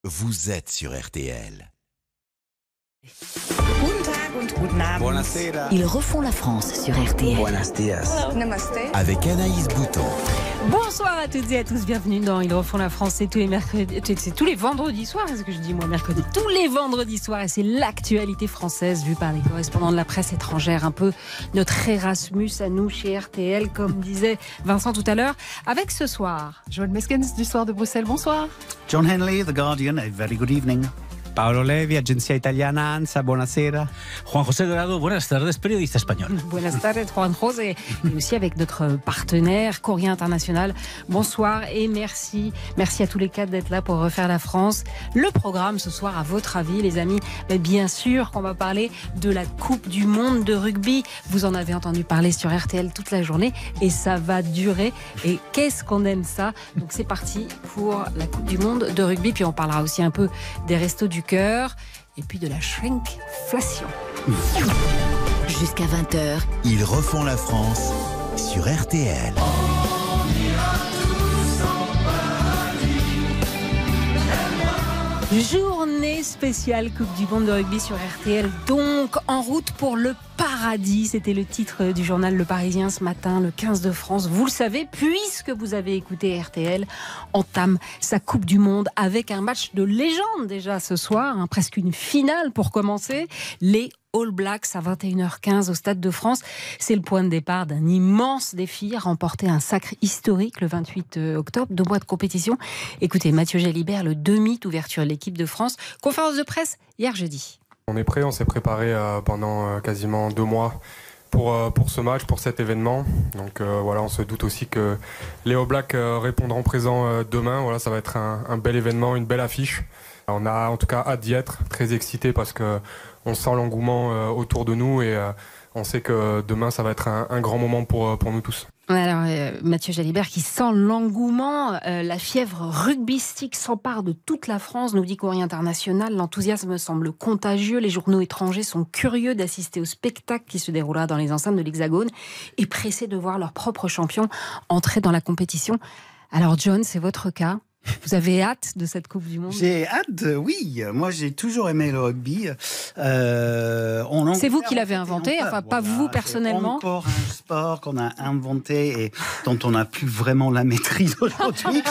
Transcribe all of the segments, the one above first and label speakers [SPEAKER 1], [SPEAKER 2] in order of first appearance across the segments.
[SPEAKER 1] Vous êtes sur RTL.
[SPEAKER 2] Buonasera.
[SPEAKER 3] Ils refont la France sur RTL.
[SPEAKER 2] Buenos dias.
[SPEAKER 4] Namaste.
[SPEAKER 1] Avec Anaïs Bouton.
[SPEAKER 5] Bonsoir à toutes et à tous, bienvenue dans Ils refont la France, c'est tous les mercredis, c'est tous les vendredis soirs, est-ce que je dis moi mercredi, tous les vendredis soirs, et c'est l'actualité française vue par les correspondants de la presse étrangère, un peu notre Erasmus à nous chez RTL, comme disait Vincent tout à l'heure, avec ce soir
[SPEAKER 4] Joël Meskens du Soir de Bruxelles, bonsoir.
[SPEAKER 6] John Henley, The Guardian, a very good evening.
[SPEAKER 2] Paolo Levi, Agenzia Italiana ANSA, buonasera.
[SPEAKER 7] Juan José Dorado, buenas tardes, periodista espagnol.
[SPEAKER 5] Buenas tardes, Juan José, et aussi avec notre partenaire Courrier International. Bonsoir et merci à tous les quatre d'être là pour refaire la France. Le programme ce soir, à votre avis, les amis, mais bien sûr qu'on va parler de la Coupe du Monde de rugby. Vous en avez entendu parler sur RTL toute la journée et ça va durer. Et qu'est-ce qu'on aime ça. Donc c'est parti pour la Coupe du Monde de rugby. Puis on parlera aussi un peu des restos du cœur et puis de la shrinkflation.
[SPEAKER 3] Jusqu'à 20h.
[SPEAKER 1] Ils refont la France sur RTL.
[SPEAKER 5] Journée spéciale Coupe du Monde de rugby sur RTL, donc en route pour le paradis. C'était le titre du journal Le Parisien ce matin. Le 15 de France, vous le savez, puisque vous avez écouté RTL, entame sa Coupe du Monde avec un match de légende déjà ce soir, presque une finale pour commencer. Les All Blacks à 21h15 au Stade de France. C'est le point de départ d'un immense défi à remporter un sacre historique le 28 octobre, 2 mois de compétition. Écoutez, Mathieu Jalibert, le demi d'ouverture de l'équipe de France. Conférence de presse hier jeudi.
[SPEAKER 8] On est prêt, on s'est préparé pendant quasiment 2 mois pour ce match, pour cet événement. Donc voilà, on se doute aussi que les All Blacks répondront présent demain. Voilà, ça va être un bel événement, une belle affiche. On a en tout cas hâte d'y être, très excité parce que on sent l'engouement autour de nous et on sait que demain ça va être un grand moment pour nous tous.
[SPEAKER 5] Alors, Mathieu Jalibert qui sent l'engouement, la fièvre rugbystique s'empare de toute la France, nous dit Courrier International. L'enthousiasme semble contagieux. Les journaux étrangers sont curieux d'assister au spectacle qui se déroulera dans les enceintes de l'Hexagone et pressés de voir leur propre champion entrer dans la compétition. Alors John, c'est votre cas. Vous avez hâte de cette Coupe du Monde ?
[SPEAKER 6] J'ai hâte, oui. Moi, j'ai toujours aimé le rugby.
[SPEAKER 5] C'est vous qui l'avez inventé, enfin pas vous personnellement.
[SPEAKER 6] C'est encore un sport qu'on a inventé et dont on n'a plus vraiment la maîtrise aujourd'hui.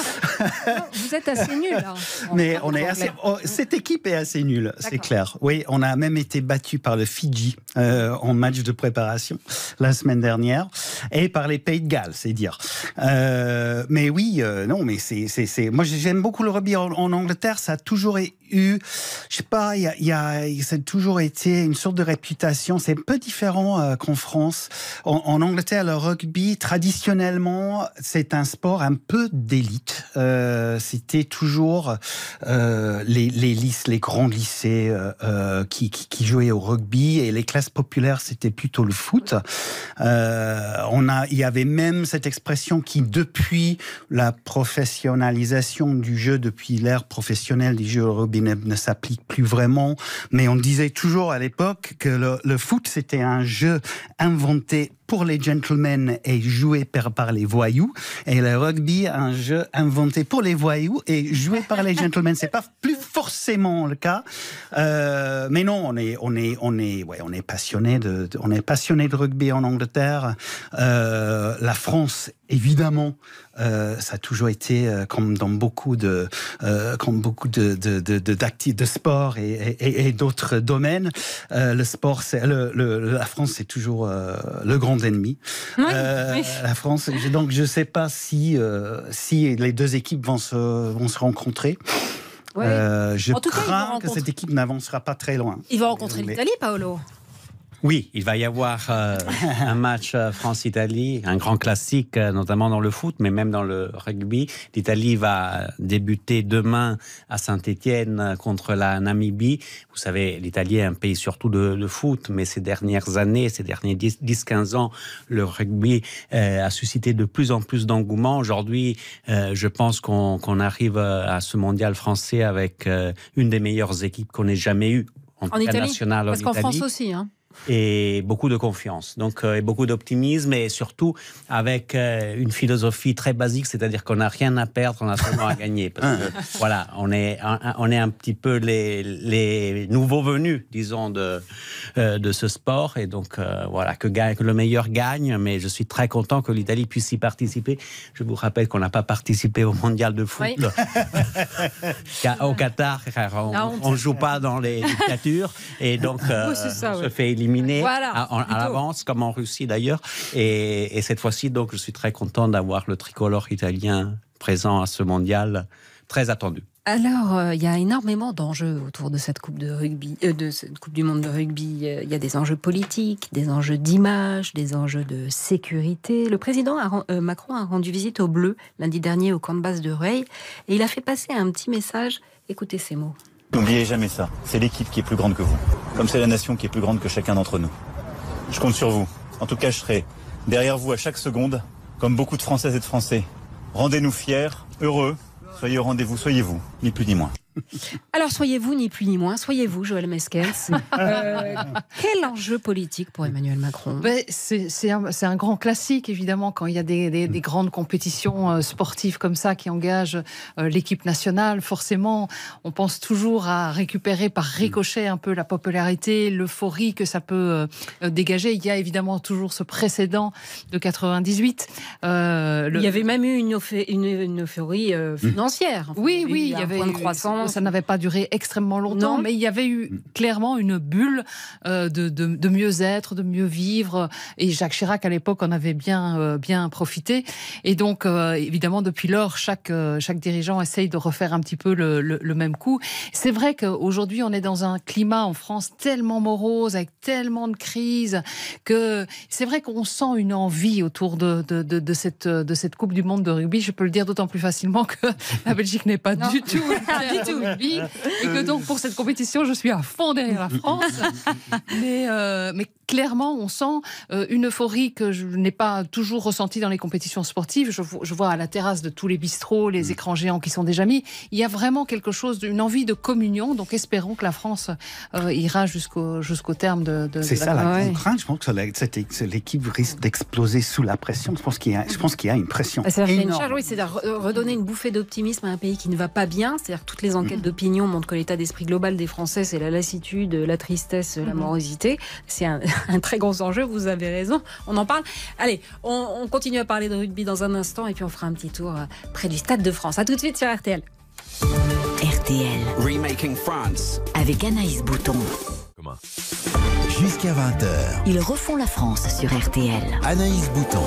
[SPEAKER 5] Vous êtes assez nul. Hein,
[SPEAKER 6] mais on est assez. Cette équipe est assez nulle, c'est clair. Oui, on a même été battu par le Fidji en match de préparation la semaine dernière et par les Pays de Galles, c'est dire. Mais oui, non, mais c'est. Moi, j'aime beaucoup le rugby en Angleterre. Ça a toujours eu, je sais pas, ça a toujours été une sorte de réputation. C'est un peu différent qu'en France. En Angleterre, le rugby, traditionnellement, c'est un sport un peu d'élite. C'était toujours les grands lycées qui jouaient au rugby et les classes populaires, c'était plutôt le foot. Il y avait même cette expression qui, depuis la professionnalisation du jeu, depuis l'ère professionnelle du jeu au rugby ne s'applique plus vraiment, mais on disait toujours à l'époque que le foot c'était un jeu inventé pour les gentlemen et joué par les voyous, et le rugby un jeu inventé pour les voyous et joué par les gentlemen. C'est pas plus forcément le cas, mais non, on est passionné de rugby en Angleterre. La France, évidemment, ça a toujours été comme dans beaucoup de sports et d'autres domaines. Le sport, la France, c'est toujours le grand ennemi.
[SPEAKER 5] Oui.
[SPEAKER 6] La France. Donc, je ne sais pas si les deux équipes vont se rencontrer.
[SPEAKER 5] Ouais.
[SPEAKER 6] Je crains que cette équipe n'avancera pas très loin.
[SPEAKER 5] Il va rencontrer l'Italie, Paolo.
[SPEAKER 2] Oui, il va y avoir un match France-Italie, un grand classique, notamment dans le foot, mais même dans le rugby. L'Italie va débuter demain à Saint-Étienne contre la Namibie. Vous savez, l'Italie est un pays surtout de foot, mais ces dernières années, ces derniers 10-15 ans, le rugby a suscité de plus en plus d'engouement. Aujourd'hui, je pense qu'on arrive à ce mondial français avec une des meilleures équipes qu'on ait jamais eues.
[SPEAKER 5] En Italie, parce qu'en France aussi, hein.
[SPEAKER 2] et beaucoup de confiance. Donc, et beaucoup d'optimisme et surtout avec une philosophie très basique, c'est-à-dire qu'on n'a rien à perdre, on a seulement à gagner. Parce que, voilà, on est un petit peu les nouveaux venus, disons, de ce sport. Et donc, voilà, que le meilleur gagne. Mais je suis très content que l'Italie puisse y participer. Je vous rappelle qu'on n'a pas participé au mondial de foot au Qatar, car on ne joue pas dans les dictatures. Et donc, on se fait éliminer à l'avance, comme en Russie d'ailleurs. Et cette fois-ci, donc, je suis très content d'avoir le tricolore italien présent à ce mondial très attendu.
[SPEAKER 5] Alors, il y a énormément d'enjeux autour de cette Coupe de rugby, de cette Coupe du Monde de rugby. Il y a des enjeux politiques, des enjeux d'image, des enjeux de sécurité. Le président Macron a rendu visite aux Bleus lundi dernier au camp de base de Rueil et il a fait passer un petit message. Écoutez ces mots.
[SPEAKER 9] N'oubliez jamais ça. C'est l'équipe qui est plus grande que vous. Comme c'est la nation qui est plus grande que chacun d'entre nous. Je compte sur vous. En tout cas, je serai derrière vous à chaque seconde, comme beaucoup de Françaises et de Français. Rendez-nous fiers, heureux. Soyez au rendez-vous, soyez vous, ni plus ni moins.
[SPEAKER 5] Alors, soyez-vous, ni plus ni moins, soyez-vous, Joël Mesquens. Quel enjeu politique pour Emmanuel Macron ?
[SPEAKER 4] C'est un grand classique, évidemment, quand il y a des grandes compétitions sportives comme ça qui engagent l'équipe nationale. Forcément, on pense toujours à récupérer par ricochet un peu la popularité, l'euphorie que ça peut dégager. Il y a évidemment toujours ce précédent de 98. Il
[SPEAKER 5] y avait même eu une euphorie financière.
[SPEAKER 4] Oui, il y avait
[SPEAKER 5] un point de croissance.
[SPEAKER 4] Ça n'avait pas duré extrêmement longtemps, mais il y avait eu clairement une bulle de mieux-être, de mieux vivre. Et Jacques Chirac, à l'époque, en avait bien profité. Et donc, évidemment, depuis lors, chaque dirigeant essaye de refaire un petit peu le même coup. C'est vrai qu'aujourd'hui, on est dans un climat en France tellement morose, avec tellement de crises, que c'est vrai qu'on sent une envie autour de cette Coupe du Monde de rugby. Je peux le dire d'autant plus facilement que la Belgique n'est pas du tout rugby, et que donc pour cette compétition je suis à fond derrière la France, mais clairement on sent une euphorie que je n'ai pas toujours ressentie dans les compétitions sportives. Je vois à la terrasse de tous les bistrots les écrans géants qui sont déjà mis. Il y a vraiment quelque chose, une envie de communion, donc espérons que la France ira jusqu'au terme de
[SPEAKER 6] c'est ça la grande crainte. Je pense que l'équipe risque d'exploser sous la pression. Je pense qu'il y a une pression énorme.
[SPEAKER 5] C'est de redonner une bouffée d'optimisme à un pays qui ne va pas bien. C'est-à-dire que toutes les enquêtes d'opinion montrent que l'état d'esprit global des Français, c'est la lassitude, la tristesse, la morosité. C'est un très gros enjeu, vous avez raison. On en parle. Allez, on continue à parler de rugby dans un instant et puis on fera un petit tour près du Stade de France. À tout de suite sur RTL.
[SPEAKER 3] RTL.
[SPEAKER 1] Remaking France.
[SPEAKER 3] Avec Anaïs Bouton.
[SPEAKER 1] Jusqu'à 20h.
[SPEAKER 3] Ils refont la France sur RTL.
[SPEAKER 1] Anaïs Bouton.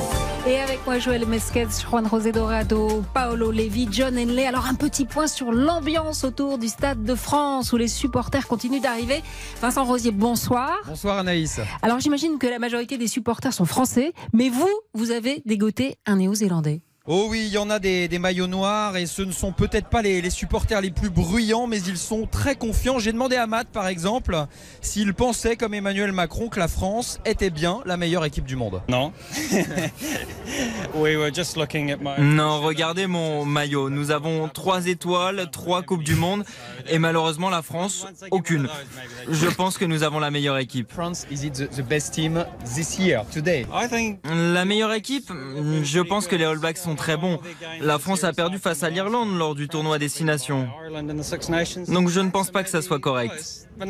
[SPEAKER 5] Et avec moi, Joël Mesquens, Juan José Dorado, Paolo Levi, John Henley. Alors, un petit point sur l'ambiance autour du Stade de France où les supporters continuent d'arriver. Vincent Rosier, bonsoir.
[SPEAKER 10] Bonsoir Anaïs.
[SPEAKER 5] Alors, j'imagine que la majorité des supporters sont français, mais vous avez dégoté un néo-zélandais.
[SPEAKER 10] Oh oui, il y en a des maillots noirs et ce ne sont peut-être pas les supporters les plus bruyants, mais ils sont très confiants. J'ai demandé à Matt, par exemple, s'il pensait, comme Emmanuel Macron, que la France était bien la meilleure équipe du monde.
[SPEAKER 11] Non. Non, regardez mon maillot. Nous avons 3 étoiles, 3 Coupes du Monde et malheureusement la France, aucune. Je pense que nous avons la meilleure équipe. La meilleure équipe, je pense que les All Blacks sont très bons. La France a perdu face à l'Irlande lors du tournoi Destination. Donc je ne pense pas que ça soit correct. Le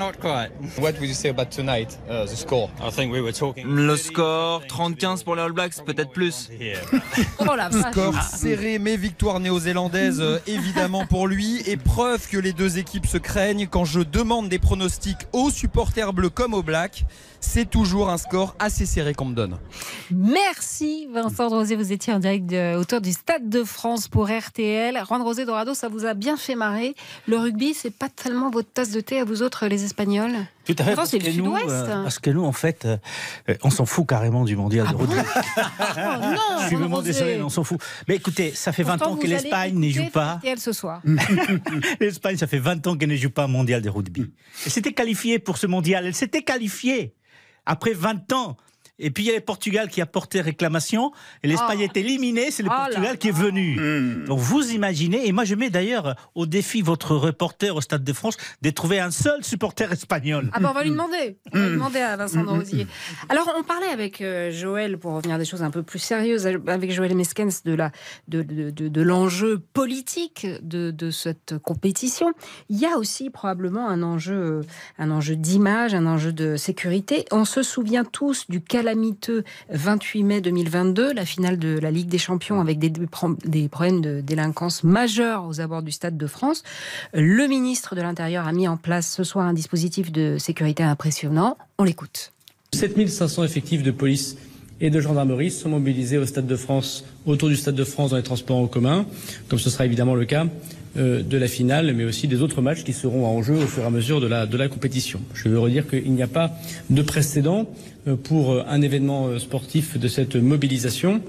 [SPEAKER 11] score, 30-15 pour les All Blacks, peut-être plus.
[SPEAKER 10] Score serré, mais victoire néo-zélandaise évidemment pour lui. Et preuve que les deux équipes se craignent, quand je demande des pronostics aux supporters bleus comme aux Blacks, c'est toujours un score assez serré qu'on me donne.
[SPEAKER 5] Merci Vincent Rosier, vous étiez en direct autour du Stade de France pour RTL. Juan José Dorado, ça vous a bien fait marrer. Le rugby, c'est pas tellement votre tasse de thé à vous autres, les Espagnols.
[SPEAKER 7] Tout à fait,
[SPEAKER 5] parce
[SPEAKER 7] que nous, en fait, on s'en fout carrément du mondial de rugby.
[SPEAKER 5] Non,
[SPEAKER 7] je suis vraiment désolé, mais on s'en fout. Mais écoutez, ça fait 20 ans que l'Espagne n'y joue pas.
[SPEAKER 5] RTL ce soir.
[SPEAKER 7] L'Espagne, ça fait 20 ans qu'elle ne joue pas un mondial de rugby. Elle s'était qualifiée pour ce mondial, elle s'était qualifiée. Après 20 ans Et puis il y a le Portugal qui a porté réclamation. Et l'Espagne est éliminée. C'est le Portugal qui est venu. Donc vous imaginez. Et moi je mets d'ailleurs au défi votre reporter au Stade de France de trouver un seul supporter espagnol.
[SPEAKER 5] Ah ben on va lui demander. On va lui demander à Vincent de Rosier. Alors on parlait avec Joël, pour revenir à des choses un peu plus sérieuses, avec Joël Meskens de l'enjeu politique de cette compétition. Il y a aussi probablement un enjeu d'image, un enjeu de sécurité. On se souvient tous du calamiteux 28 mai 2022, la finale de la Ligue des Champions avec des problèmes de délinquance majeurs aux abords du Stade de France. Le ministre de l'Intérieur a mis en place ce soir un dispositif de sécurité impressionnant. On l'écoute.
[SPEAKER 12] 7500 effectifs de police et de gendarmerie sont mobilisés au Stade de France, autour du Stade de France dans les transports en commun, comme ce sera évidemment le cas de la finale, mais aussi des autres matchs qui seront en jeu au fur et à mesure de la compétition. Je veux redire qu'il n'y a pas de précédent pour un événement sportif de cette mobilisation.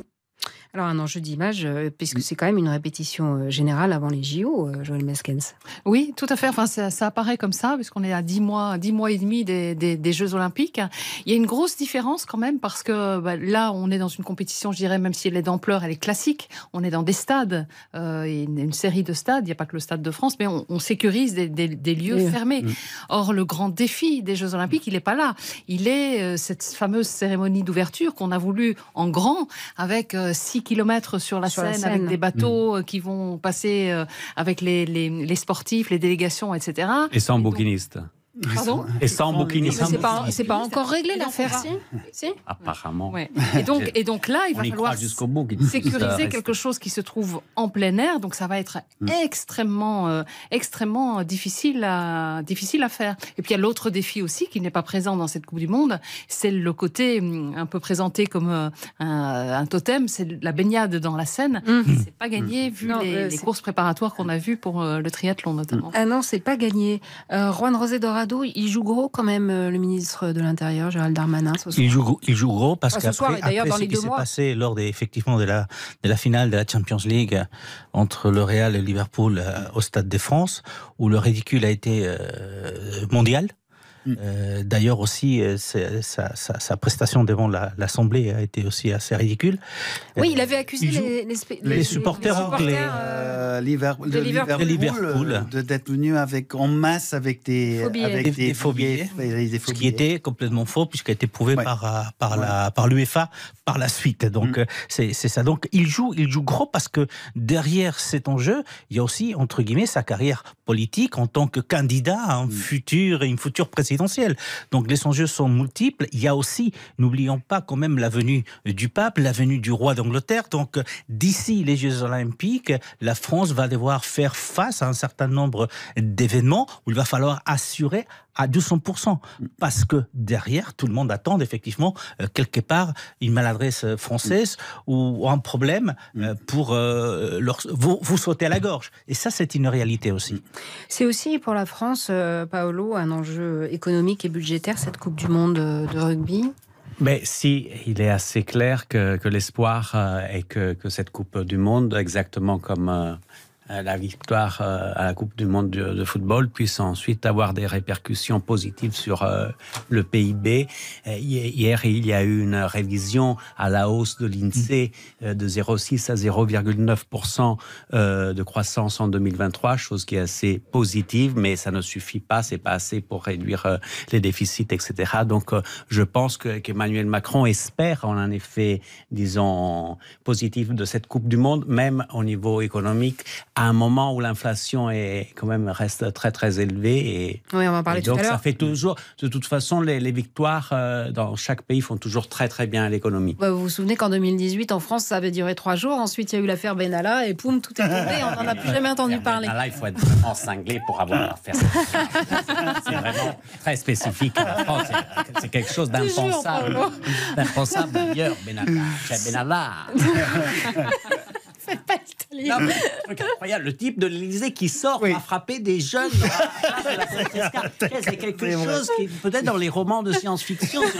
[SPEAKER 5] Alors un enjeu d'image, puisque c'est quand même une répétition générale avant les JO, Joël Meskens.
[SPEAKER 4] Oui, tout à fait. Enfin, ça apparaît comme ça, puisqu'on est à 10 mois et demi des Jeux Olympiques. Il y a une grosse différence quand même, parce que là, on est dans une compétition, je dirais, même si elle est d'ampleur, elle est classique. On est dans des stades, et une série de stades. Il n'y a pas que le Stade de France, mais on sécurise des lieux fermés. Or, le grand défi des Jeux Olympiques, il n'est pas là. Il est cette fameuse cérémonie d'ouverture qu'on a voulu en grand, avec 6 kilomètres sur la Seine, avec des bateaux qui vont passer avec les sportifs, les délégations, etc.
[SPEAKER 2] Et sans bouquinistes.
[SPEAKER 4] Pardon ?
[SPEAKER 2] Et sans bouquinistes.
[SPEAKER 5] C'est pas encore réglé l'affaire, si ?
[SPEAKER 2] Apparemment.
[SPEAKER 4] Ouais. Et donc là, il va falloir sécuriser quelque chose qui se trouve en plein air. Donc ça va être extrêmement difficile à faire. Et puis il y a l'autre défi aussi qui n'est pas présent dans cette Coupe du Monde, c'est le côté un peu présenté comme un totem, c'est la baignade dans la Seine. C'est pas gagné vu les courses préparatoires qu'on a vues pour le triathlon notamment.
[SPEAKER 5] Ah non, c'est pas gagné. Juan José Dorado, il joue gros quand même, le ministre de l'Intérieur, Gérald Darmanin, ce soir. Il joue gros parce qu'après
[SPEAKER 7] ce qui s'est passé lors effectivement de la finale de la Champions League entre le Real et Liverpool au Stade de France, où le ridicule a été mondial. D'ailleurs aussi, sa prestation devant l'Assemblée a été aussi assez ridicule.
[SPEAKER 5] Oui, il avait accusé
[SPEAKER 7] les supporters anglais
[SPEAKER 6] de Liverpool d'être venus en masse avec des faux billets.
[SPEAKER 7] Ce qui était complètement faux, puisqu'il a été prouvé par l'UEFA par la suite. Donc c'est ça. Donc il joue gros parce que derrière cet enjeu, il y a aussi, entre guillemets, sa carrière politique en tant que candidat à une future présidentielle. Donc les enjeux sont multiples. Il y a aussi, n'oublions pas quand même la venue du pape, la venue du roi d'Angleterre. Donc d'ici les Jeux Olympiques, la France va devoir faire face à un certain nombre d'événements où il va falloir assurer à 200%. Parce que derrière, tout le monde attend effectivement quelque part une maladresse française ou un problème pour vous sauter à la gorge. Et ça, c'est une réalité aussi.
[SPEAKER 5] C'est aussi pour la France, Paolo, un enjeu économique et budgétaire, cette Coupe du Monde de rugby.
[SPEAKER 2] Mais si, il est assez clair que l'espoir est que cette Coupe du Monde, exactement comme la victoire à la Coupe du Monde de football, puisse ensuite avoir des répercussions positives sur le PIB. Hier, il y a eu une révision à la hausse de l'INSEE de 0,6 à 0,9% de croissance en 2023, chose qui est assez positive, mais ça ne suffit pas, c'est pas assez pour réduire les déficits, etc. Donc, je pense qu'Emmanuel Macron espère en un effet, disons, positif de cette Coupe du Monde, même au niveau économique, à un moment où l'inflation reste très très élevée. Et
[SPEAKER 5] oui, on va en parler tout à l'heure.
[SPEAKER 2] Donc ça fait toujours, de toute façon, les victoires dans chaque pays font toujours très très bien à l'économie.
[SPEAKER 5] Vous vous souvenez qu'en 2018, en France, ça avait duré 3 jours. Ensuite, il y a eu l'affaire Benalla et poum, tout est tombé. On n'en a plus jamais entendu parler.
[SPEAKER 2] Benalla, il faut être vraiment cinglé pour avoir l'affaire. C'est vraiment très spécifique à la France. C'est quelque chose d'impensable. D'impensable d'ailleurs, Benalla.
[SPEAKER 5] Faites pas le
[SPEAKER 2] Non, mais, truc incroyable, le type de l'Élysée qui sort à frapper des jeunes dans la place de la Contrescarpe. C'est quelque chose qui, peut-être dans les romans de science-fiction, si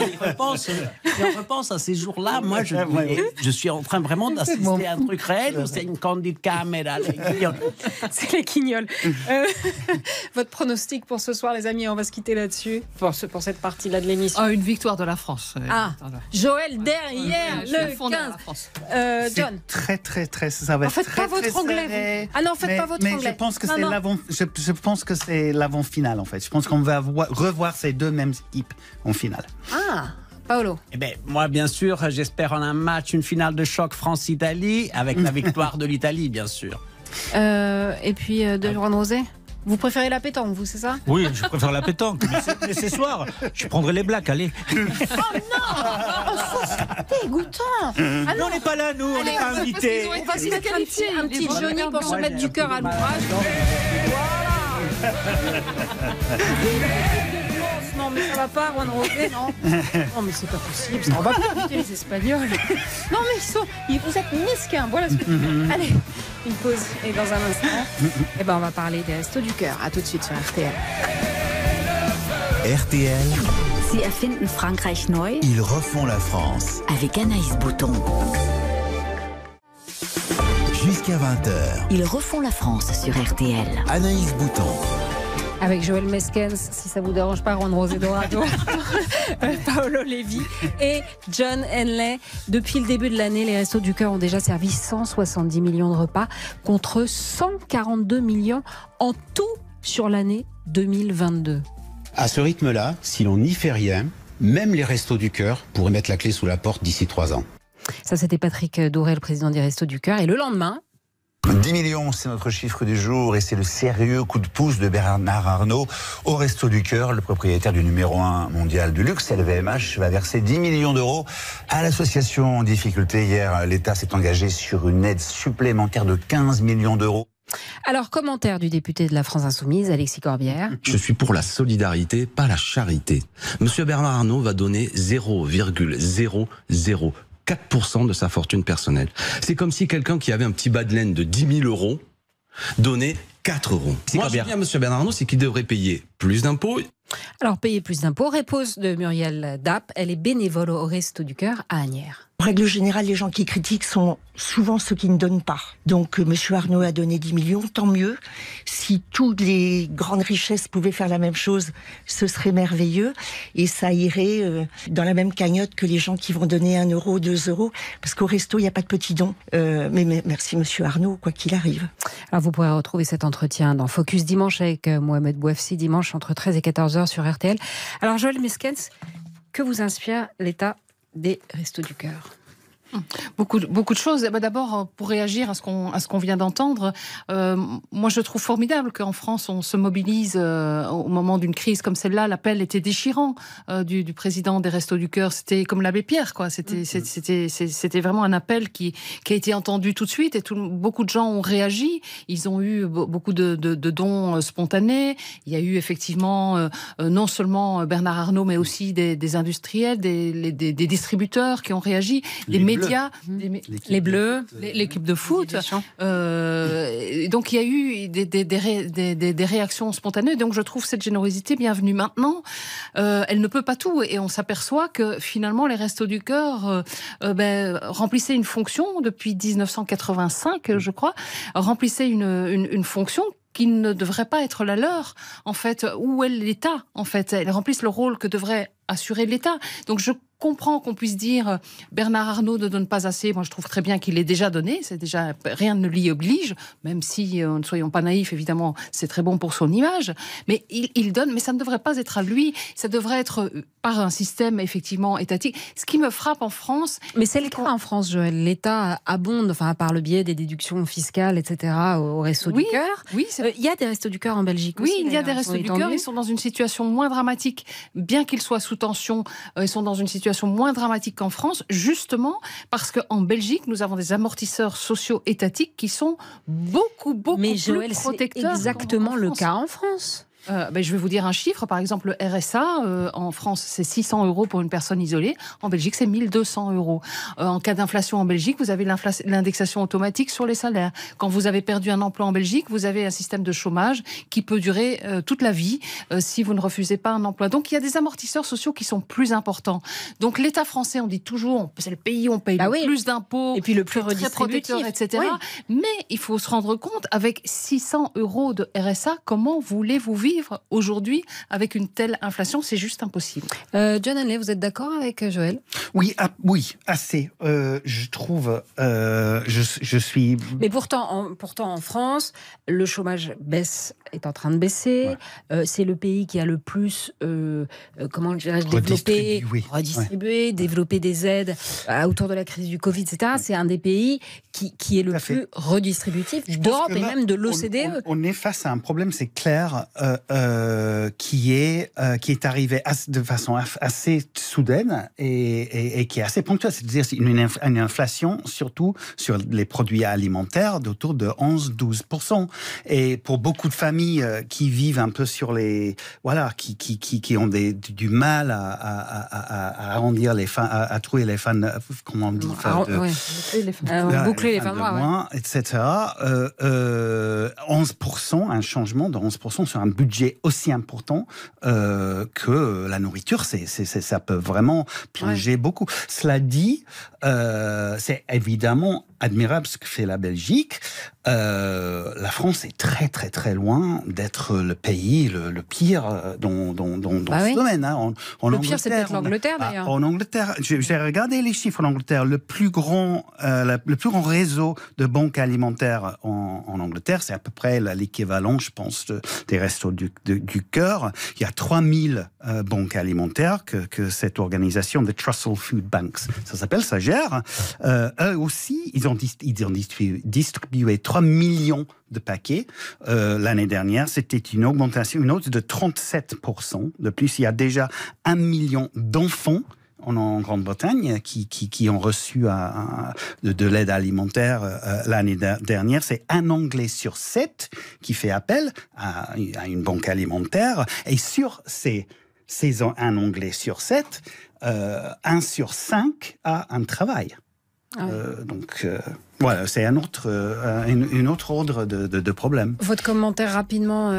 [SPEAKER 2] on repense à ces jours-là, moi je suis en train vraiment d'assister à un truc réel ou c'est une candide caméra?
[SPEAKER 5] C'est les Guignols. Votre pronostic pour ce soir, les amis, on va se quitter là-dessus pour cette partie-là de l'émission.
[SPEAKER 4] Une victoire de la France.
[SPEAKER 5] Joël derrière le 15. John.
[SPEAKER 6] Très, ça va être
[SPEAKER 5] faites pas votre anglais.
[SPEAKER 6] serré.
[SPEAKER 5] Ah non, faites pas votre anglais.
[SPEAKER 6] Mais je pense que je pense que c'est l'avant-finale en fait. Je pense qu'on va revoir ces deux mêmes équipes en finale.
[SPEAKER 5] Ah. Paolo.
[SPEAKER 2] Eh ben, moi, bien sûr, j'espère en un match, une finale de choc France-Italie, avec la victoire de l'Italie, bien sûr.
[SPEAKER 5] Et puis, de Juan Rosé, vous préférez la pétanque, vous, c'est ça?
[SPEAKER 7] Oui, je préfère la pétanque, mais ce soir, je prendrai les Blacks, allez.
[SPEAKER 5] Oh non, c'est dégoûtant.
[SPEAKER 7] Ah non, on n'est pas là, nous, on n'est pas invités.
[SPEAKER 5] On va se mettre un petit Johnny pour se mettre du cœur à l'ouvrage. Voilà. Non, mais ça va pas, Juan Rosé, non. Non, mais c'est pas possible, ça. On va pas inviter les Espagnols. Non, mais vous êtes mesquins. Voilà ce que Allez, une pause. Et dans un instant, on va parler des Restos du Cœur. À tout de suite sur RTL.
[SPEAKER 1] RTL.
[SPEAKER 3] Sie erfinden Frankreich neu.
[SPEAKER 1] Ils refont la France.
[SPEAKER 3] Avec Anaïs Bouton.
[SPEAKER 1] Jusqu'à 20h.
[SPEAKER 3] Ils refont la France sur RTL.
[SPEAKER 1] Anaïs Bouton.
[SPEAKER 5] Avec Joël Meskens, si ça vous dérange pas, Juan Rosé Dorado, Paolo Levi et John Henley. Depuis le début de l'année, les Restos du Cœur ont déjà servi 170 millions de repas contre 142 millions en tout sur l'année 2022.
[SPEAKER 13] À ce rythme-là, si l'on n'y fait rien, même les Restos du Cœur pourraient mettre la clé sous la porte d'ici 3 ans.
[SPEAKER 5] Ça, c'était Patrick Doré, le président des Restos du Cœur. Et le lendemain...
[SPEAKER 14] 10 millions, c'est notre chiffre du jour et c'est le sérieux coup de pouce de Bernard Arnault au Resto du Cœur. Le propriétaire du numéro 1 mondial du luxe, LVMH, va verser 10 millions d'euros à l'association en difficulté. Hier, l'État s'est engagé sur une aide supplémentaire de 15 millions d'euros.
[SPEAKER 5] Alors, commentaire du député de la France Insoumise, Alexis Corbière.
[SPEAKER 15] Je suis pour la solidarité, pas la charité. Monsieur Bernard Arnault va donner 0,004% de sa fortune personnelle. C'est comme si quelqu'un qui avait un petit bas de laine de 10 000 euros donnait 4 euros. Moi, je dis à monsieur Bernard Arnault, c'est qu'il devrait payer plus d'impôts.
[SPEAKER 5] Alors, payer plus d'impôts, réponse de Muriel Dapp. Elle est bénévole au Resto du Cœur à Asnières.
[SPEAKER 16] En règle générale, les gens qui critiquent sont souvent ceux qui ne donnent pas. Donc, M. Arnault a donné 10 millions, tant mieux. Si toutes les grandes richesses pouvaient faire la même chose, ce serait merveilleux. Et ça irait dans la même cagnotte que les gens qui vont donner 1 euro, 2 euros. Parce qu'au resto, il n'y a pas de petits dons. Mais merci M. Arnault, quoi qu'il arrive.
[SPEAKER 5] Alors, vous pourrez retrouver cet entretien dans Focus dimanche avec Mohamed Bouafsi, dimanche entre 13 et 14h sur RTL. Alors, Joël Meskens, que vous inspire l'état des Restos du Cœur?
[SPEAKER 4] Beaucoup de choses. D'abord, pour réagir à ce qu'on vient d'entendre, moi je trouve formidable qu'en France on se mobilise au moment d'une crise comme celle-là. L'appel était déchirant du président des Restos du Cœur. C'était comme l'abbé Pierre, quoi. C'était vraiment un appel qui a été entendu tout de suite et beaucoup de gens ont réagi. Ils ont eu beaucoup de dons spontanés. Il y a eu effectivement non seulement Bernard Arnault, mais aussi des industriels, des distributeurs qui ont réagi, des médias. Les Bleus, l'équipe de foot. Donc il y a eu des réactions spontanées. Donc je trouve cette générosité bienvenue. Maintenant, elle ne peut pas tout. Et on s'aperçoit que finalement les Restos du Cœur remplissaient une fonction depuis 1985, je crois, remplissaient une fonction qui ne devrait pas être la leur, en fait. Où est l'État, en fait? Elles remplissent le rôle que devrait assurer l'État. Donc je comprends qu'on puisse dire Bernard Arnault ne donne pas assez. Moi, je trouve très bien qu'il l'ait déjà donné. C'est déjà, rien ne l'y oblige, même si, ne soyons pas naïfs, évidemment, c'est très bon pour son image. Mais il donne, mais ça ne devrait pas être à lui. Ça devrait être par un système, effectivement, étatique. Ce qui me frappe en France...
[SPEAKER 5] Mais c'est le cas en France, Joël. L'État abonde, enfin, par le biais des déductions fiscales, etc., au Resto du Cœur.
[SPEAKER 4] Oui,
[SPEAKER 5] il y a des Restos du Cœur en Belgique aussi.
[SPEAKER 4] Oui, il y a des Restos du Cœur. Ils sont dans une situation moins dramatique. Bien qu'ils soient sous tension, ils sont dans une situation moins dramatique qu'en France, justement parce qu'en Belgique, nous avons des amortisseurs sociaux étatiques qui sont beaucoup
[SPEAKER 5] Mais
[SPEAKER 4] plus
[SPEAKER 5] Joël,
[SPEAKER 4] protecteurs.
[SPEAKER 5] c'est exactement le cas en France.
[SPEAKER 4] Je vais vous dire un chiffre. Par exemple, le RSA, en France, c'est 600 € pour une personne isolée. En Belgique, c'est 1200 €. En cas d'inflation en Belgique, vous avez l'indexation automatique sur les salaires. Quand vous avez perdu un emploi en Belgique, vous avez un système de chômage qui peut durer toute la vie si vous ne refusez pas un emploi. Donc, il y a des amortisseurs sociaux qui sont plus importants. Donc, l'État français, on dit toujours, c'est le pays où on paye le plus d'impôts.
[SPEAKER 5] Et puis le plus
[SPEAKER 4] très protecteur, etc.
[SPEAKER 5] Oui.
[SPEAKER 4] Mais il faut se rendre compte, avec 600 € de RSA, comment voulez-vous vivre aujourd'hui avec une telle inflation? C'est juste impossible.
[SPEAKER 5] John Hanley, vous êtes d'accord avec Joël?
[SPEAKER 6] Oui, assez. Je trouve, je suis...
[SPEAKER 5] Mais pourtant, en France, le chômage est en train de baisser. Ouais. C'est le pays qui a le plus, redistribué, développé des aides autour de la crise du Covid, etc. C'est un des pays qui est le plus redistributif d'Europe et même de l'OCDE.
[SPEAKER 6] On est face à un problème, c'est clair, qui est arrivé de façon assez soudaine et qui est assez ponctuelle. C'est-à-dire une inflation, surtout sur les produits alimentaires, d'autour de 11-12%. Et pour beaucoup de familles qui vivent un peu sur les... Voilà, qui ont du mal à arrondir les fins, à trouver les fins... Comment on dit
[SPEAKER 5] boucler les fins de mois,
[SPEAKER 6] etc. 11%, un changement de 11% sur un budget aussi important que la nourriture, ça peut vraiment plonger beaucoup. Cela dit, c'est évidemment admirable ce que fait la Belgique. La France est très très très loin d'être le pays le pire dans ce domaine.
[SPEAKER 5] Le pire, c'est peut-être l'Angleterre d'ailleurs.
[SPEAKER 6] En Angleterre, j'ai regardé les chiffres en Angleterre. Le plus grand réseau de banques alimentaires en Angleterre, c'est à peu près l'équivalent, je pense, des Restos du Cœur. Il y a 3000 banques alimentaires que cette organisation, the Trussell Food Banks, ça gère. Eux aussi, ils ont distribué 3 millions de paquets. L'année dernière, c'était une hausse de 37%. De plus, il y a déjà 1 million d'enfants en Grande-Bretagne qui ont reçu de l'aide alimentaire l'année dernière. C'est un Anglais sur 7 qui fait appel à une banque alimentaire. Et sur ces un Anglais sur 7, 1 sur 5 a un travail. Voilà, c'est un autre ordre de problème.
[SPEAKER 5] Votre commentaire rapidement,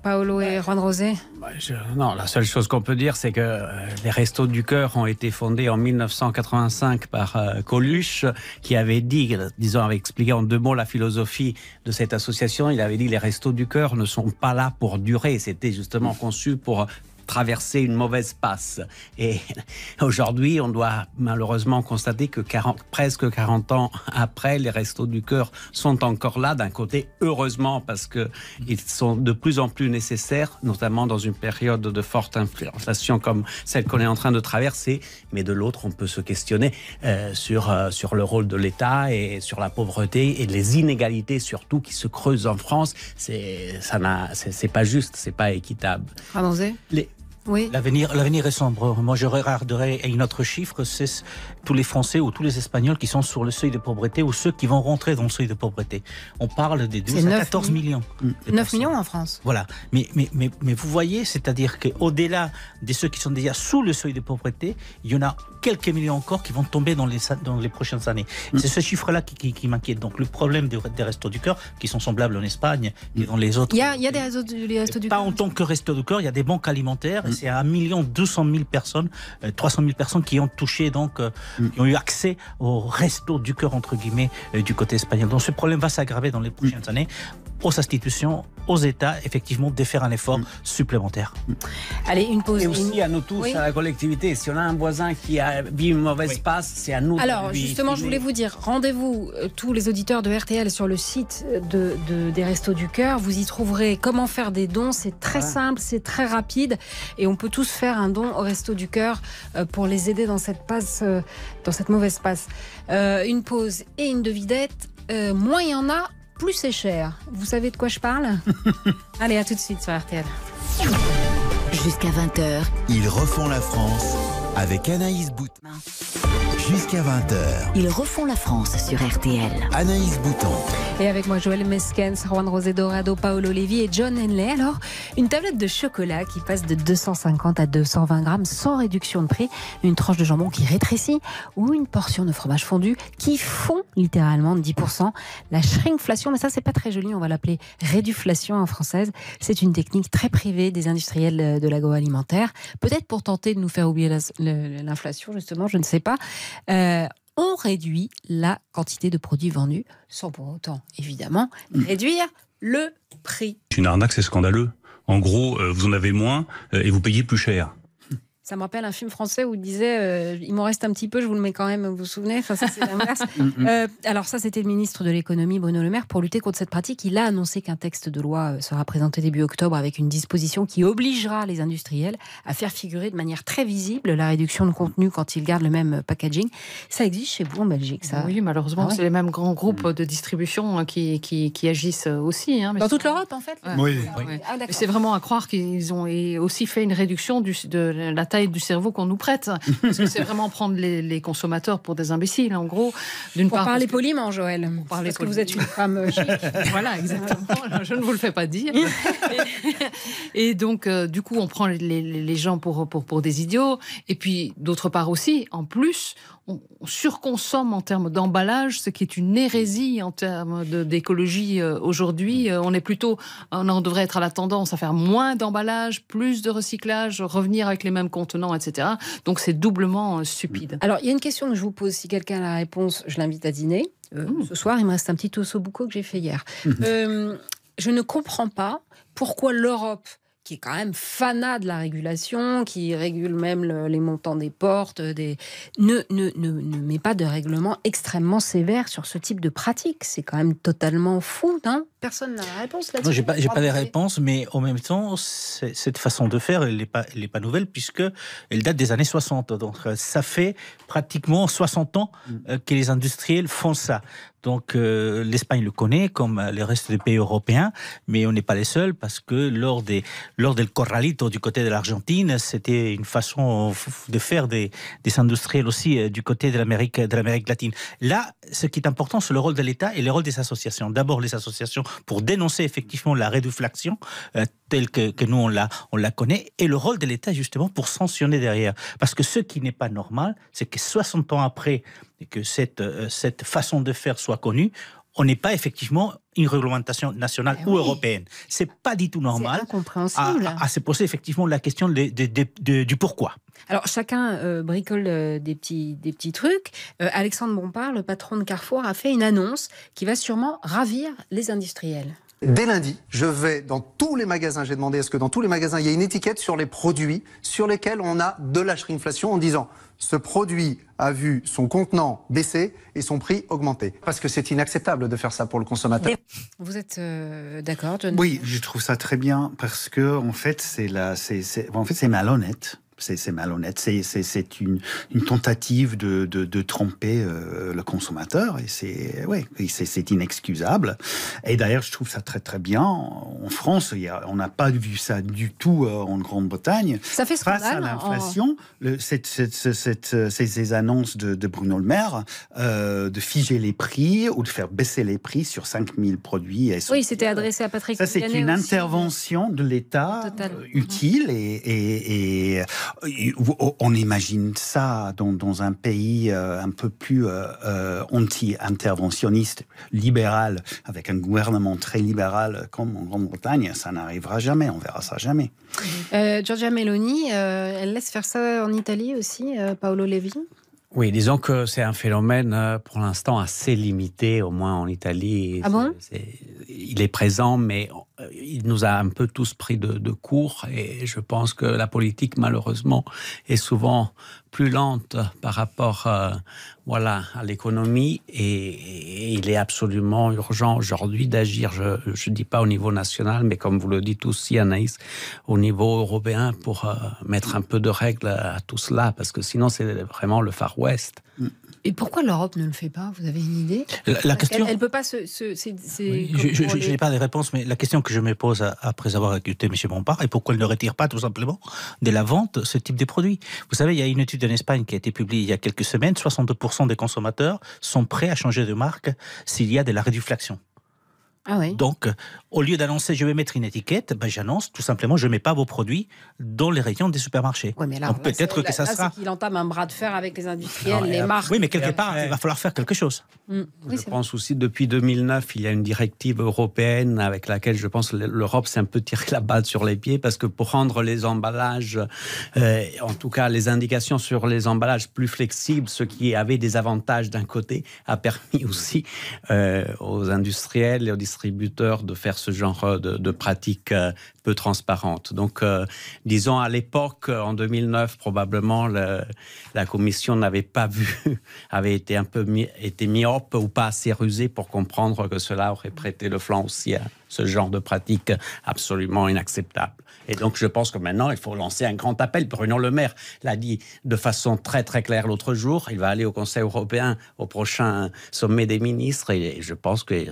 [SPEAKER 5] Paolo et Juan Rosé?
[SPEAKER 2] Non, la seule chose qu'on peut dire, c'est que les Restos du Cœur ont été fondés en 1985 par Coluche, qui avait avait expliqué en 2 mots la philosophie de cette association. Il avait dit que les Restos du Cœur ne sont pas là pour durer. C'était justement conçu pour traverser une mauvaise passe. Et aujourd'hui, on doit malheureusement constater que presque 40 ans après, les Restos du Cœur sont encore là, d'un côté, heureusement, parce qu'ils sont de plus en plus nécessaires, notamment dans une période de forte inflation comme celle qu'on est en train de traverser, mais de l'autre, on peut se questionner sur le rôle de l'État et sur la pauvreté et les inégalités surtout qui se creusent en France. C'est pas juste, c'est pas équitable.
[SPEAKER 5] Oui.
[SPEAKER 7] L'avenir est sombre. Moi, je regarderais un autre chiffre, c'est tous les Français ou tous les Espagnols qui sont sur le seuil de pauvreté ou ceux qui vont rentrer dans le seuil de pauvreté. On parle des 12 à 14 millions.
[SPEAKER 5] 9 millions en France.
[SPEAKER 7] Voilà. Mais vous voyez, c'est-à-dire qu'au-delà de ceux qui sont déjà sous le seuil de pauvreté, il y en a quelques millions encore qui vont tomber dans les prochaines années. C'est ce chiffre-là qui m'inquiète. Donc, le problème des Restos du Cœur, qui sont semblables en Espagne et dans les autres...
[SPEAKER 5] Il y a des Restos du Cœur.
[SPEAKER 7] Pas en tant que Restos du Cœur, il y a des banques alimentaires. C'est 1 200 000 personnes, 300 000 personnes qui ont touché, qui ont eu accès au Resto du Cœur, entre guillemets, du côté espagnol. Donc ce problème va s'aggraver dans les prochaines années. Aux institutions, aux États, effectivement, de faire un effort supplémentaire.
[SPEAKER 5] Allez, une pause.
[SPEAKER 2] Et aussi à nous tous, à la collectivité. Si on a un voisin qui a vu une mauvaise passe, c'est à nous.
[SPEAKER 5] Alors, justement, je voulais vous dire, rendez-vous tous les auditeurs de RTL sur le site des Restos du Cœur. Vous y trouverez comment faire des dons. C'est très simple, c'est très rapide. Et on peut tous faire un don au Resto du Cœur pour les aider dans cette mauvaise passe. Une pause et une devinette. Moins il y en a, plus c'est cher. Vous savez de quoi je parle? Allez, à tout de suite sur RTL.
[SPEAKER 3] Jusqu'à 20h.
[SPEAKER 1] Ils refont la France avec Anaïs Boutin. Jusqu'à 20h.
[SPEAKER 3] Ils refont la France sur RTL.
[SPEAKER 1] Anaïs Bouton.
[SPEAKER 5] Et avec moi, Joël Meskens, Juan José Dorado, Paolo Levi et John Henley. Alors, une tablette de chocolat qui passe de 250 à 220 grammes sans réduction de prix, une tranche de jambon qui rétrécit ou une portion de fromage fondu qui fond littéralement de 10%. La shrinkflation, mais ça, c'est pas très joli, on va l'appeler réduflation en française. C'est une technique très privée des industriels de l'agroalimentaire. Peut-être pour tenter de nous faire oublier l'inflation, justement, je ne sais pas. On réduit la quantité de produits vendus sans pour autant, évidemment, réduire le prix.
[SPEAKER 17] C'est une arnaque, c'est scandaleux. En gros, vous en avez moins et vous payez plus cher.
[SPEAKER 5] Ça me rappelle un film français où il disait il m'en reste un petit peu, je vous le mets quand même, vous vous souvenez, enfin, ça, c'est l'inverse. Alors ça, c'était le ministre de l'économie, Bruno Le Maire. Pour lutter contre cette pratique, il a annoncé qu'un texte de loi sera présenté début octobre avec une disposition qui obligera les industriels à faire figurer de manière très visible la réduction de contenu quand ils gardent le même packaging. Ça existe chez vous en Belgique, ça?
[SPEAKER 4] Oui, malheureusement, c'est les mêmes grands groupes de distribution qui agissent aussi. Hein,
[SPEAKER 5] dans toute l'Europe, en fait.
[SPEAKER 6] Oui.
[SPEAKER 5] Ah,
[SPEAKER 4] c'est vraiment à croire qu'ils ont aussi fait une réduction de la taille du cerveau qu'on nous prête. Parce que c'est vraiment prendre les consommateurs pour des imbéciles, en gros. D'une part,
[SPEAKER 5] parler poliment, Joël. Parce que vous êtes une femme chic.
[SPEAKER 4] Voilà, exactement. Je ne vous le fais pas dire. Et donc, du coup, on prend les gens pour des idiots. Et puis, d'autre part aussi, en plus, on surconsomme en termes d'emballage, ce qui est une hérésie en termes d'écologie aujourd'hui. On devrait être à la tendance à faire moins d'emballage, plus de recyclage, revenir avec les mêmes contenants, etc. Donc c'est doublement stupide.
[SPEAKER 5] Alors il y a une question que je vous pose, si quelqu'un a la réponse, je l'invite à dîner. Ce soir, il me reste un petit ossobuco que j'ai fait hier. Je ne comprends pas pourquoi l'Europe, qui est quand même fanat de la régulation, qui régule même les montants des portes, ne met pas de règlement extrêmement sévère sur ce type de pratique. C'est quand même totalement fou, non? Personne n'a la réponse là-dessus.
[SPEAKER 7] Moi, j'ai pas les réponses, mais en même temps, cette façon de faire, elle n'est pas nouvelle, puisque elle date des années 60. Donc, ça fait pratiquement 60 ans que les industriels font ça. Donc, l'Espagne le connaît, comme le reste des pays européens, mais on n'est pas les seuls, parce que lors del corralito du côté de l'Argentine, c'était une façon de faire des industriels aussi du côté de l'Amérique latine. Là, ce qui est important, c'est le rôle de l'État et le rôle des associations. D'abord, les associations pour dénoncer effectivement la réduflation telle que nous on la connaît, et le rôle de l'État justement pour sanctionner derrière. Parce que ce qui n'est pas normal, c'est que 60 ans après que cette façon de faire soit connue, on n'est pas effectivement une réglementation nationale ou européenne. C'est pas du tout normal.
[SPEAKER 5] C'est incompréhensible.
[SPEAKER 7] À se poser effectivement la question du pourquoi.
[SPEAKER 5] Alors chacun bricole des petits trucs. Alexandre Bompard, le patron de Carrefour, a fait une annonce qui va sûrement ravir les industriels.
[SPEAKER 18] Dès lundi, je vais dans tous les magasins, j'ai demandé à ce que dans tous les magasins, il y ait une étiquette sur les produits sur lesquels on a de la shrinkflation en disant ce produit a vu son contenant baisser et son prix augmenter. Parce que c'est inacceptable de faire ça pour le consommateur.
[SPEAKER 5] Vous êtes d'accord, John?
[SPEAKER 6] Oui, je trouve ça très bien parce que en fait c'est malhonnête. C'est malhonnête, c'est une tentative de tromper le consommateur, et c'est inexcusable. Et d'ailleurs, je trouve ça très très bien. En France, on n'a pas vu ça du tout en Grande-Bretagne.
[SPEAKER 5] Ça fait scandale.
[SPEAKER 6] Face à l'inflation, ces annonces de Bruno Le Maire de figer les prix ou de faire baisser les prix sur 5000 produits.
[SPEAKER 5] Oui, c'était adressé à Patrick
[SPEAKER 6] Ça, c'est une intervention de l'État utile et on imagine ça dans un pays un peu plus anti-interventionniste, libéral, avec un gouvernement très libéral comme en Grande-Bretagne. Ça n'arrivera jamais, on verra ça jamais.
[SPEAKER 5] Giorgia Meloni, elle laisse faire ça en Italie aussi, Paolo Levi?
[SPEAKER 2] Oui, disons que c'est un phénomène pour l'instant assez limité, au moins en Italie.
[SPEAKER 5] Ah bon?
[SPEAKER 2] Il est présent, mais il nous a un peu tous pris de court, et je pense que la politique, malheureusement, est souvent plus lente par rapport à l'économie, et il est absolument urgent aujourd'hui d'agir, je ne dis pas au niveau national, mais comme vous le dites aussi, Anaïs, au niveau européen, pour mettre un peu de règles à tout cela, parce que sinon c'est vraiment le Far West.
[SPEAKER 5] Et pourquoi l'Europe ne le fait pas? Vous avez une idée?
[SPEAKER 7] La question...
[SPEAKER 5] Elle ne peut pas se...
[SPEAKER 7] Oui, je n'ai pas de réponse, mais la question que je me pose après avoir écouté M. Bompard est pourquoi elle ne retire pas tout simplement de la vente ce type de produit. Vous savez, il y a une étude en Espagne qui a été publiée il y a quelques semaines, 62% des consommateurs sont prêts à changer de marque s'il y a de la réduflation.
[SPEAKER 5] Ah oui.
[SPEAKER 7] Donc, au lieu d'annoncer je vais mettre une étiquette, j'annonce tout simplement je ne mets pas vos produits dans les rayons des supermarchés.
[SPEAKER 5] Ouais, mais là,
[SPEAKER 7] donc peut-être que ça sera...
[SPEAKER 5] c'est qu'il entame un bras de fer avec les industriels, les marques.
[SPEAKER 7] Oui, mais quelque part, il va falloir faire quelque chose.
[SPEAKER 2] Je pense aussi, depuis 2009, il y a une directive européenne avec laquelle je pense que l'Europe s'est un peu tiré la balle sur les pieds, parce que pour rendre les emballages, en tout cas les indications sur les emballages plus flexibles, ce qui avait des avantages d'un côté, a permis aussi aux industriels et aux distributeurs de faire ce genre de pratiques peu transparentes. Donc, disons, à l'époque, en 2009, probablement, la Commission n'avait pas vu, avait été un peu myope ou pas assez rusée pour comprendre que cela aurait prêté le flanc aussi à ce genre de pratiques absolument inacceptables. Et donc, je pense que maintenant, il faut lancer un grand appel. Bruno Le Maire l'a dit de façon très, très claire l'autre jour. Il va aller au Conseil européen, au prochain sommet des ministres. Et je pense que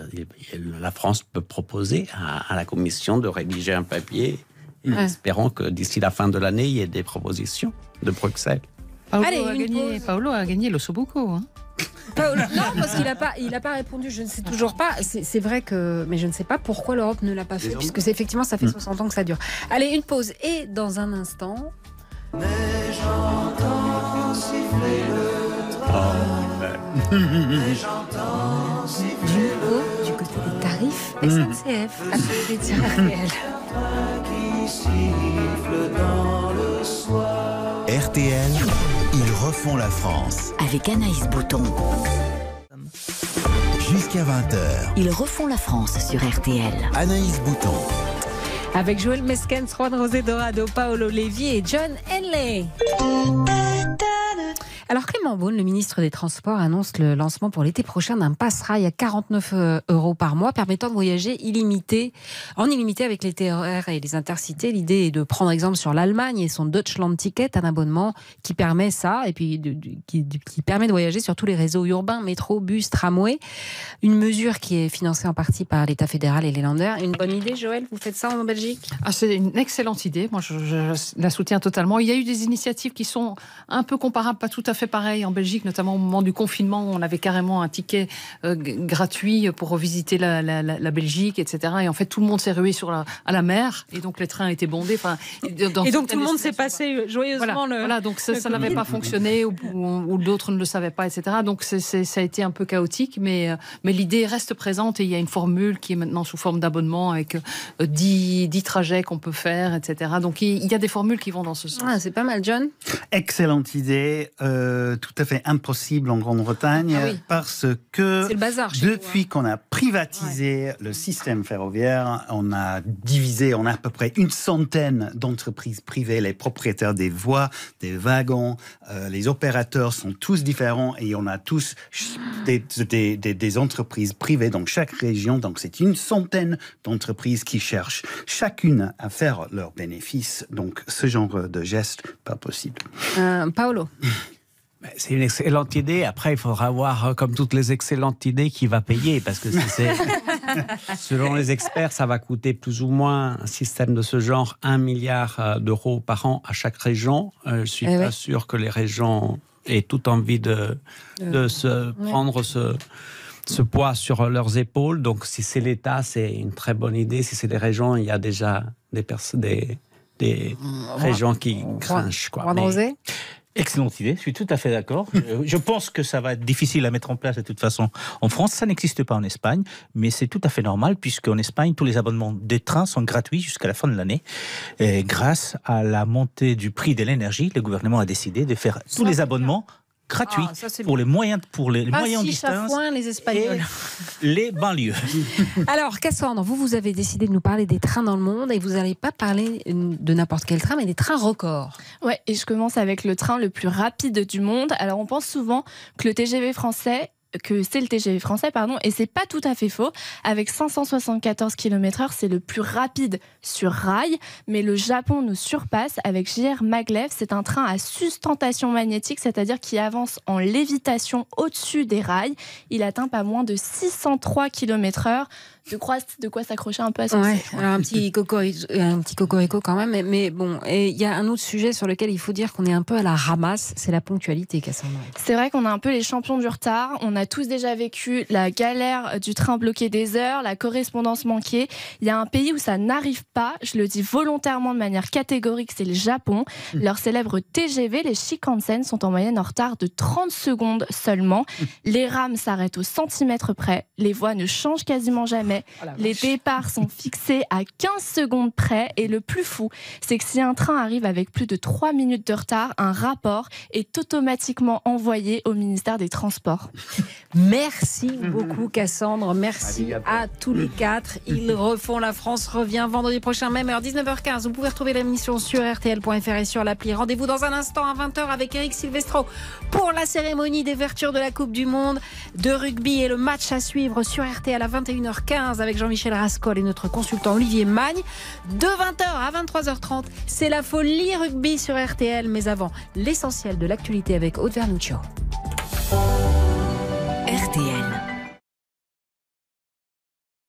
[SPEAKER 2] la France peut proposer à la Commission de rédiger un papier. Espérons que d'ici la fin de l'année, il y ait des propositions de Bruxelles.
[SPEAKER 4] Paolo a gagné l'Ossobuco, hein.
[SPEAKER 5] Non, parce qu'il n'a pas répondu. Je ne sais toujours pas. C'est vrai que... Mais je ne sais pas pourquoi l'Europe ne l'a pas fait, puisque effectivement, ça fait 60 ans que ça dure. Allez, une pause. Et dans un instant... Mais j'entends siffler le train. Mais j'entends siffler du côté des tarifs SNCF. À côté de RTL.
[SPEAKER 1] Qui siffle dans le soir. RTL, ils refont la France.
[SPEAKER 3] Avec Anaïs Bouton.
[SPEAKER 1] Jusqu'à 20h.
[SPEAKER 3] Ils refont la France sur RTL.
[SPEAKER 1] Anaïs Bouton.
[SPEAKER 5] Avec Joël Mesquens, Juan José Dorado, Paolo Levi et John Henley. Alors Clément Beaune, le ministre des Transports, annonce le lancement pour l'été prochain d'un pass-rail à 49 € par mois, permettant de voyager en illimité avec les TER et les intercités. L'idée est de prendre exemple sur l'Allemagne et son Deutschland Ticket, un abonnement qui permet ça, et puis qui permet de voyager sur tous les réseaux urbains, métro, bus, tramway. Une mesure qui est financée en partie par l'État fédéral et les Länder. Une bonne idée, Joël? Vous faites ça en Belgique?
[SPEAKER 4] C'est une excellente idée. Moi, je la soutiens totalement. Il y a eu des initiatives qui sont un peu comparables, pas tout à fait pareil en Belgique, notamment au moment du confinement, où on avait carrément un ticket gratuit pour revisiter la Belgique, etc. Et en fait, tout le monde s'est rué à la mer, et donc les trains étaient bondés.
[SPEAKER 5] Et donc tout le monde s'est passé joyeusement
[SPEAKER 4] voilà, donc ça n'avait pas fonctionné, ou d'autres ne le savaient pas, etc. Donc ça a été un peu chaotique, mais l'idée reste présente, et il y a une formule qui est maintenant sous forme d'abonnement avec 10 trajets qu'on peut faire, etc. Donc il y a des formules qui vont dans ce sens.
[SPEAKER 5] Ah, c'est pas mal, John.
[SPEAKER 6] Excellente idée. Tout à fait impossible en Grande-Bretagne, parce que
[SPEAKER 5] c'est le bazar
[SPEAKER 6] depuis qu'on a privatisé le système ferroviaire, on a à peu près une centaine d'entreprises privées, les propriétaires des voies, des wagons, les opérateurs sont tous différents, et on a tous des entreprises privées dans chaque région. Donc c'est une centaine d'entreprises qui cherchent chacune à faire leurs bénéfices. Donc ce genre de geste, pas possible.
[SPEAKER 5] Paolo.
[SPEAKER 2] C'est une excellente idée. Après, il faudra voir, comme toutes les excellentes idées, qui va payer. Parce que selon les experts, ça va coûter plus ou moins, un système de ce genre, 1 milliard d'euros par an à chaque région. Je ne suis pas sûr que les régions aient toute envie de se prendre ce poids sur leurs épaules. Donc, si c'est l'État, c'est une très bonne idée. Si c'est les régions, il y a déjà des régions qui crachent.
[SPEAKER 7] Excellente idée, je suis tout à fait d'accord. Je pense que ça va être difficile à mettre en place de toute façon en France. Ça n'existe pas en Espagne, mais c'est tout à fait normal, puisqu'en Espagne, tous les abonnements des trains sont gratuits jusqu'à la fin de l'année. Et grâce à la montée du prix de l'énergie, le gouvernement a décidé de faire tous les abonnements gratuit pour les moyens distance
[SPEAKER 5] les Espagnols.
[SPEAKER 7] Et les banlieues.
[SPEAKER 5] Alors Cassandre, vous avez décidé de nous parler des trains dans le monde, et vous n'allez pas parler de n'importe quel train, mais des trains records.
[SPEAKER 19] Ouais, et je commence avec le train le plus rapide du monde. Alors on pense souvent que le TGV français que c'est le TGV français, et c'est pas tout à fait faux. Avec 574 km/h, c'est le plus rapide sur rail, mais le Japon nous surpasse avec JR Maglev. C'est un train à sustentation magnétique, c'est-à-dire qui avance en lévitation au-dessus des rails. Il atteint pas moins de 603 km/h. De quoi s'accrocher un peu à son
[SPEAKER 5] alors un petit cocorico quand même, mais bon, et il y a un autre sujet sur lequel il faut dire qu'on est un peu à la ramasse, c'est la ponctualité, Cassandra.
[SPEAKER 19] C'est vrai qu'on est un peu les champions du retard. On a tous déjà vécu la galère du train bloqué des heures, la correspondance manquée. Il y a un pays où ça n'arrive pas, je le dis volontairement de manière catégorique, c'est le Japon. Leurs célèbres TGV, les Shinkansen, sont en moyenne en retard de 30 secondes seulement. Les rames s'arrêtent au centimètre près. Les voies ne changent quasiment jamais. Les départs sont fixés à 15 secondes près. Et le plus fou, c'est que si un train arrive avec plus de 3 minutes de retard, un rapport est automatiquement envoyé au ministère des Transports.
[SPEAKER 5] Merci beaucoup Cassandre, merci à tous les 4. Ils refont la France revient vendredi prochain, même heure, 19h15. Vous pouvez retrouver l'émission sur rtl.fr et sur l'appli. Rendez-vous dans un instant à 20h avec Eric Silvestro pour la cérémonie d'ouverture de la Coupe du Monde de rugby et le match à suivre sur RTL à 21h15 avec Jean-Michel Rascol et notre consultant Olivier Magne. De 20h à 23h30, c'est la folie rugby sur RTL, mais avant, l'essentiel de l'actualité avec Aude Vernuccio.